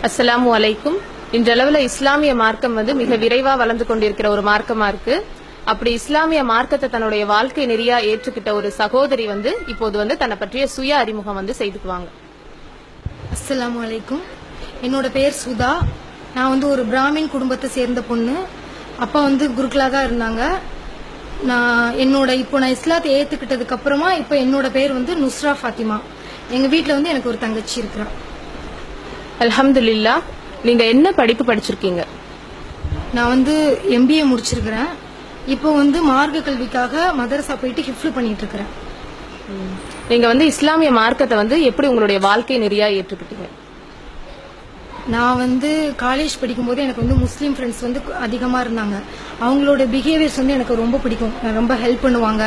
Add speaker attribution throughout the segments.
Speaker 1: அஸ்ஸலாமு அலைக்கும். இன்றளவுல இஸ்லாமிய மார்க்கம் மிக விரைவா வளர்ந்து கொண்டிருக்கிற ஒரு மார்க்கமா இருக்கு. அப்படி இஸ்லாமிய மார்க்கத்தை தன்னுடைய வாழ்க்கை நெறியா ஏற்றுக்கிட்ட ஒரு சகோதரி இப்போது தன்னை பற்றிய சுய அறிமுகம் செய்துக்குவாங்க.
Speaker 2: அஸ்ஸலாமு அலைக்கும். என்னோட பேர் சுதா. நான் ஒரு பிராமின் குடும்பத்தை சேர்ந்த பொண்ணு. அப்பா குருக்களா தான் இருந்தாங்க. இப்போ நான் இஸ்லாத்தை ஏத்துக்கிட்டதுக்கு அப்புறமா இப்போ என்னோட பேர் நுஸ்ரா ஃபாத்திமா. எங்க வீட்டுல எனக்கு ஒரு தங்கச்சி இருக்கிறா.
Speaker 1: அல்ஹம்துலில்லாஹ். நீங்க என்ன படிப்பு படிச்சிருக்கீங்க?
Speaker 2: நான் MBA முடிச்சிருக்கிறேன். இப்போ மார்க்க கல்விக்காக மதரசா போயிட்டு ஹிஃப்ல் பண்ணிட்டு இருக்கிறேன்.
Speaker 1: நீங்க இஸ்லாமிய மார்க்கத்தை எப்படி உங்களுடைய வாழ்க்கை நெறியா ஏற்றுக்கிட்டீங்க?
Speaker 2: நான் காலேஜ் படிக்கும் போது எனக்கு முஸ்லீம் ஃப்ரெண்ட்ஸ் அதிகமா இருந்தாங்க. அவங்களோட பிஹேவியர்ஸ் எனக்கு ரொம்ப பிடிக்கும். ரொம்ப ஹெல்ப் பண்ணுவாங்க.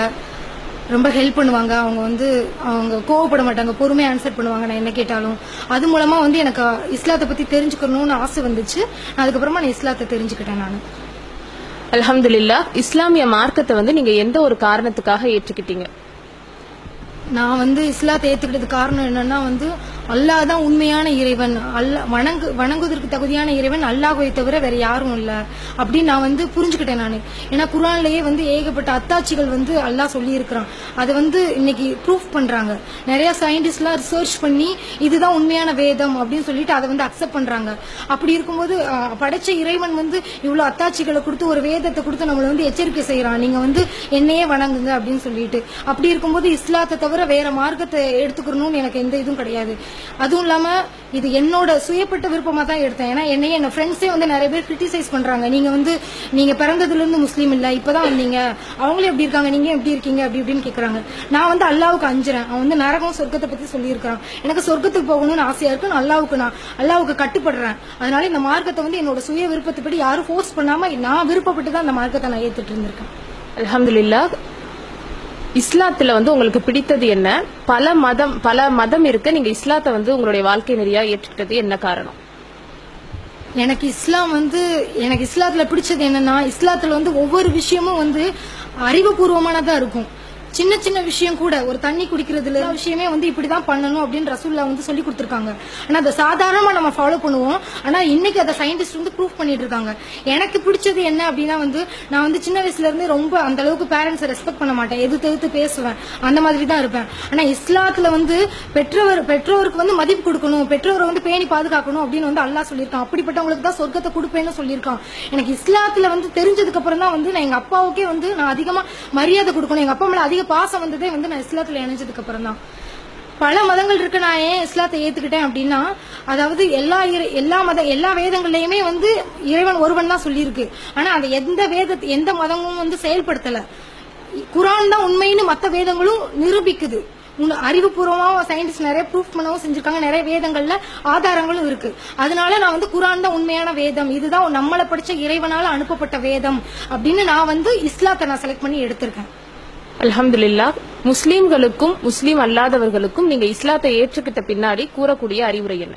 Speaker 2: அவங்க கோவப்பட மாட்டாங்க, பொறுமையா ஆன்சர் பண்ணுவாங்க நான் என்ன கேட்டாலும். அது மூலமா எனக்கு இஸ்லாத்தை பத்தி தெரிஞ்சுக்கணும்னு ஆசை வந்துச்சு. அதுக்கப்புறமா நான் இஸ்லாத்தை தெரிஞ்சுக்கிட்டேன். நான்
Speaker 1: அல்ஹம்துலில்லாஹ். இஸ்லாமிய மார்க்கத்தை நீங்க எந்த ஒரு காரணத்துக்காக ஏற்றுக்கிட்டீங்க?
Speaker 2: நான் இஸ்லாத்தை ஏத்துக்கிட்டது காரணம் என்னன்னா அல்லாஹ் தான் உண்மையான இறைவன், வணங்குவதற்கு தகுதியான இறைவன் அல்லாஹ்வை தவிர வேற யாரும் இல்ல அப்படின்னு நான் புரிஞ்சுக்கிட்டேன். நான் ஏன்னா குர்ஆன்லயே ஏகப்பட்ட அத்தாட்சிகள் அல்லாஹ் சொல்லி இருக்கிறான். அதை இன்னைக்கு ப்ரூஃப் பண்றாங்க. நிறைய சயின்டிஸ்ட்லாம் ரிசர்ச் பண்ணி இதுதான் உண்மையான வேதம் அப்படின்னு சொல்லிட்டு அதை அக்செப்ட் பண்றாங்க. அப்படி இருக்கும்போது படைச்ச இறைவன் இவ்வளவு அத்தாட்சிகளை கொடுத்து ஒரு வேதத்தை கொடுத்து நம்மள எச்சரிக்கை செய்யறான், நீங்க என்னையே வணங்குங்க அப்படின்னு சொல்லிட்டு. அப்படி இருக்கும்போது இஸ்லாத்தை தவிர வேற மார்க்கத்தை எடுத்துக்கணும்னு எனக்கு எந்த இதுவும் கிடையாது. அதுவும் இல்லாம இது என்னோட சுயப்பட்ட விருப்பமா தான் எடுத்தேன். ஏன்னா என்னையே என் ஃப்ரெண்ட்ஸே நிறைய பேர் கிரிட்டிசைஸ் பண்றாங்க. நீங்க பிறந்ததுல இருந்து முஸ்லீம் இல்ல, இப்பதான் வந்தீங்க, அவங்களே எப்படி இருக்காங்க, நீங்க எப்படி இருக்கீங்க அப்படி இப்படின்னு கேக்குறாங்க. நான் அல்லாவுக்கு அஞ்சுறேன். அவன் நரகம் சொர்க்கத்தை பத்தி சொல்லி இருக்கான். எனக்கு சொர்க்கத்துக்கு போகணும்னு ஆசையா இருக்கு. நான் அல்லாவுக்கு கட்டுப்படுறேன். அதனால இந்த மார்க்கத்தை என்னோட சுய விருப்பத்தைப்படி யாரும் ஃபோர்ஸ் பண்ணாம நான் விருப்பப்பட்டு தான் இந்த மார்க்கத்தை நான் ஏத்துட்டு இருந்திருக்கேன்.
Speaker 1: அல்ஹம்துலில்லாஹ். இஸ்லாத்துல உங்களுக்கு பிடித்தது என்ன? பல மதம் இருக்கு. நீங்க இஸ்லாத்தை உங்களுடைய வாழ்க்கை நெறியா ஏற்றுக்கிட்டது என்ன காரணம்?
Speaker 2: எனக்கு இஸ்லாத்துல பிடிச்சது என்னன்னா, இஸ்லாத்துல ஒவ்வொரு விஷயமும் அறிவுபூர்வமானதா இருக்கும். சின்ன சின்ன விஷயம் கூட, ஒரு தண்ணி குடிக்கிறதுல விஷயமே இப்படிதான் பண்ணணும் அப்படின்னு ரசூல்லா சொல்லி கொடுத்திருக்காங்க. ஆனா அதை சாதாரணமா நம்ம ஃபாலோ பண்ணுவோம். ஆனா இன்னைக்கு அதை சயின்டிஸ்ட் ப்ரூவ் பண்ணிட்டு இருக்காங்க. எனக்கு பிடிச்சது என்ன அப்படின்னா நான் சின்ன வயசுல இருந்து ரொம்ப அந்த அளவுக்கு பேரண்ட்ஸ் ரெஸ்பெக்ட் பண்ண மாட்டேன், எதிர்த்து பேசுவேன், அந்த மாதிரி தான் இருப்பேன். ஆனா இஸ்லாத்துல பெற்றோருக்கு மதிப்பு கொடுக்கணும், பெற்றோரை பேணி பாதுகாக்கணும் அப்படின்னு அல்லாஹ் சொல்லியிருக்கான். அப்படிப்பட்டவங்களுக்கு தான் சொர்க்கத்தை கொடுப்பேன்னு சொல்லியிருக்கான். எனக்கு இஸ்லாத்துல தெரிஞ்சதுக்கு அப்புறம் தான் நான் எங்க அப்பாவுக்கே நான் அதிகமா மரியாதை கொடுக்கணும், எங்க அப்பா மேல அதிக பாசம் வந்ததே நான் இஸ்லாத்துல இணைஞ்சதுக்கு அப்புறம் தான். பல மதங்கள் இருக்கு. நான் ஏன் இஸ்லாத்தை ஏத்துக்கிட்டேன் அப்படின்னா, அதாவது எல்லா வேதங்கள்லயுமே இறைவன் ஒருவன் தான் சொல்லியிருக்கு. ஆனா அந்த எந்த மதமும் செயல்படுத்தல. குர்ஆன் தான் உண்மைன்னு மற்ற வேதங்களும் நிரூபிக்குது. அறிவுபூர்வமா சயின்டிஸ்ட் நிறைய ப்ரூஃப் பண்ணவும் செஞ்சிருக்காங்க. நிறைய வேதங்கள்ல ஆதாரங்களும் இருக்கு. அதனால நான் குர்ஆன் தான் உண்மையான வேதம், இதுதான் நம்மளை படிச்ச இறைவனால அனுப்பப்பட்ட வேதம் அப்படின்னு நான் இஸ்லாத்தை நான் செலக்ட் பண்ணி எடுத்திருக்கேன்.
Speaker 1: அல்ஹம்துலில்லாஹ். முஸ்லீம்களுக்கும் முஸ்லீம் அல்லாதவர்களுக்கும் நீங்க இஸ்லாத்தை ஏற்றுக்கிட்ட பின்னாடி கூறக்கூடிய அறிவுரை என்ன?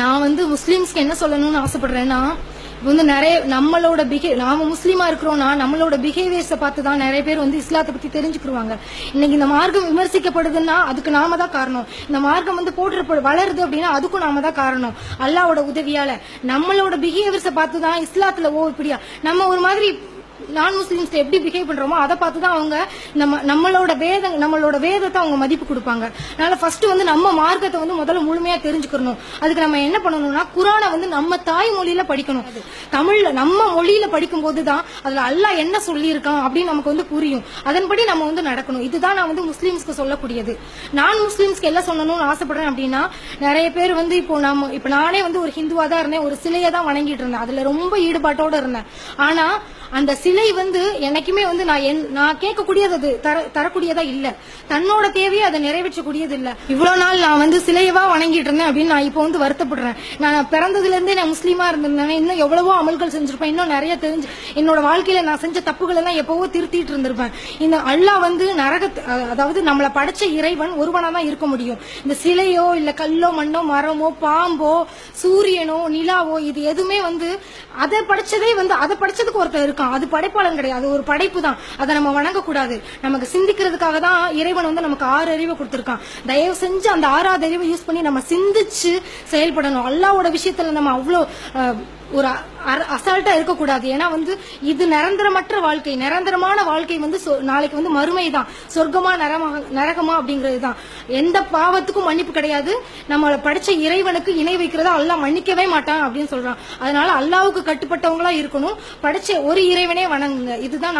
Speaker 2: நான் முஸ்லீம்ஸ்க்கு என்ன சொல்லணும்னு ஆசைப்படுறேன்னா, நாம முஸ்லீமா இருக்கிறோம்னா நம்மளோட பிஹேவியர்ஸ பார்த்துதான் நிறைய பேர் இஸ்லாத்தை பத்தி தெரிஞ்சுக்குவாங்க. இன்னைக்கு இந்த மார்க்கம் விமர்சிக்கப்படுதுன்னா அதுக்கு நாம தான் காரணம். இந்த மார்க்கம் போட்டு வளருது அப்படின்னா அதுக்கும் நாம தான் காரணம். அல்லாஹ்வோட உதவியால நம்மளோட பிஹேவியர்ஸ பார்த்துதான் இஸ்லாத்துல இப்படியா நம்ம ஒரு மாதிரி நான் முஸ்லிம்ஸ் எப்படி பிஹேவ் பண்றோமோ அதை பார்த்துதான் அவங்க நம்மளோட வேதத்தை அவங்க மதிப்பு கொடுப்பாங்க. அதனால ஃபர்ஸ்ட் நம்ம மார்க்கத்தை முதல்ல முழுமையா தெரிஞ்சுக்கணும். அதுக்கு நம்ம என்ன பண்ணணும்னா, குர்ஆனை நம்ம தாய்மொழியில படிக்கணும். தமிழ்ல நம்ம மொழியில படிக்கும் போதுதான் அதுல அல்லாஹ் என்ன சொல்லி இருக்கான் அப்படின்னு நமக்கு புரியும். அதன்படி நம்ம நடக்கணும். இதுதான் நான் முஸ்லிம்ஸ்க்கு சொல்லக்கூடியது. நான் முஸ்லிம்ஸ்க்கு எல்லாம் சொல்லணும்னு ஆசைப்படுறேன் அப்படின்னா, நிறைய பேர் இப்போ நானே ஒரு ஹிந்துவா தான் இருந்தேன், ஒரு சிலையை தான் வணங்கிட்டு இருந்தேன், அதுல ரொம்ப ஈடுபாட்டோட இருந்தேன். ஆனா அந்த சிலை எனக்குமே நான் கேட்கக்கூடியது தரக்கூடியதா இல்ல, தன்னோட தேவையை அதை நிறைவேற்றக்கூடியது இல்ல. இவ்வளவு நாள் நான் சிலையவா வணங்கிட்டு இருந்தேன் அப்படின்னு நான் இப்போ வருத்தப்படுறேன். நான் பிறந்ததுல இருந்தே நான் முஸ்லீமா இருந்திருந்தேன், இன்னும் எவ்வளவோ அமல்கள் செஞ்சிருப்பேன், இன்னும் நிறைய தெரிஞ்சு என்னோட வாழ்க்கையில நான் செஞ்ச தப்புகள் எல்லாம் எப்பவோ திருத்திட்டு இருந்திருப்பேன். இந்த அல்லாஹ் அதாவது நம்மளை படைச்ச இறைவன் ஒருவனா தான் இருக்க முடியும். இந்த சிலையோ இல்ல கல்லோ மண்ணோ மரமோ பாம்போ சூரியனோ நிலாவோ இது எதுவுமே அதை படிச்சதுக்கு ஒருத்தர் இருக்கான். அது படைப்பாளன் கிடையாது, அது ஒரு படைப்பு தான். அதை நம்ம வணங்கக்கூடாது. நமக்கு சிந்திக்கிறதுக்காக தான் இறைவன் வந்து நமக்கு 6 அறிவை கொடுத்திருக்கான். தயவு செஞ்சு அந்த 6வது அறிவை யூஸ் பண்ணி நம்ம சிந்திச்சு செயல்படணும். அல்லாஹ்வோட விஷயத்துல நம்ம அவ்வளோ ஒரு அசால்ட்டா இருக்கக்கூடாது. ஏன்னா வந்து இது நிரந்தரமற்ற வாழ்க்கை. நிரந்தரமான வாழ்க்கை வந்து நாளைக்கு வந்து மறுமை தான். சொர்க்கமா நரகமா அப்படிங்கிறது தான். எந்த பாவத்துக்கும் மன்னிப்பு கிடையாது. நம்மளை படிச்ச இறைவனுக்கு இணை வைக்கிறதா அல்லாஹ் மன்னிக்கவே மாட்டான் அப்படின்னு சொல்றான். அதனால அல்லாஹ்வுக்கு கட்டுப்பட்டவங்களா இருக்கணும். படிச்ச ஒரு இறைவனே வணங்குங்க. இதுதான்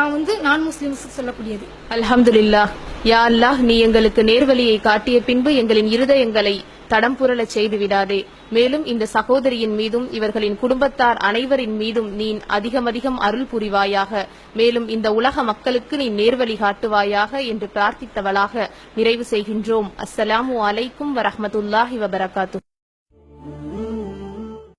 Speaker 2: நான் முஸ்லிம்ஸ் சொல்லக்கூடியது.
Speaker 1: அல்ஹம்துலில்லாஹ். யா அல்லாஹ், நீ எங்களுக்கு நேர்வழியை காட்டிய பின்பு எங்களின் இருதயங்களை தடம் புரளச் செய்து விடாதே. மேலும் இந்த சகோதரியின் மீதும் இவர்களின் குடும்பத்தார் அனைவரின் மீதும் நீ அதிகம் அருள் புரிவாயாக. மேலும் இந்த உலக மக்களுக்கு நீ நேர்வழி காட்டுவாயாக என்று பிரார்த்தித்தவளாக நிறைவு செய்கின்றோம். அஸ்ஸலாமு அலைக்கும் வரஹ்மத்துல்லாஹி வபரகாத்துஹு.